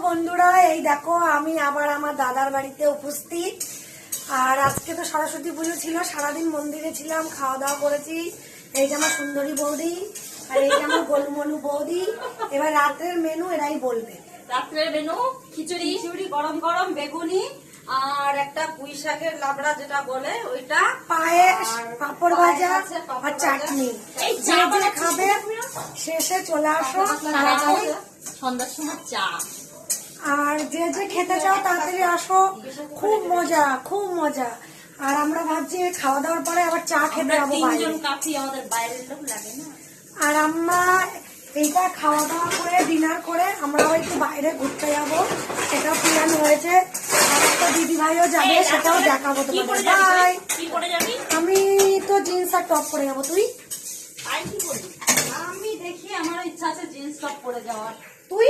বন্ধুরা, এই দেখো আমি আবার আমার দাদার বাড়িতে উপস্থিত। আর আজকে তো সরস্বতী পুজো ছিল, সারাদিন মন্দিরে ছিলাম, খাওয়া দাওয়া করেছি। এই যে আমার সুন্দরী বৌদি আর এই যে আমার গোলমলু বৌদি। এবার রাতের মেনু এরাই বলবে। রাত্রের মেনু খিচুড়ি, গরম গরম বেগুনি আর একটা পুঁই শাকের লাবড়া যেটা বলে ওইটা, পায়েস, পাঁপড় ভাজা পাঁপড় আর চাটনি। এই যে যে খাবে শেষে চলে আসো তাড়াতাড়ি। সন্ধ্যার সময় চা। আর যে যে খেতে চাও তাড়াতাড়ি আসো, খুব মজা খুব মজা। আর আমরা ভাবছি খাওয়া দাওয়ার পরে আবার চা খেতে যাবো বাইরে। তিনজন কাকি, আমাদের বাইরের লোক লাগে না। আর আমরা এইটা খাওয়া দাওয়া করে ডিনার করে আমরা একটু বাইরে ঘুরতে যাবো, সেটাও প্ল্যান হয়েছে। আর একটা দিদি ভাইও যাবে, সেটাও দেখাবো তোমাদের। বাই। কি করে যাবি? আমি তো জিন্স আর টপ পরে যাবো। তুই? কি করবি? আমি দেখি, আমার ইচ্ছা আছে জিন্স টপ পরে যাওয়ার। তুই?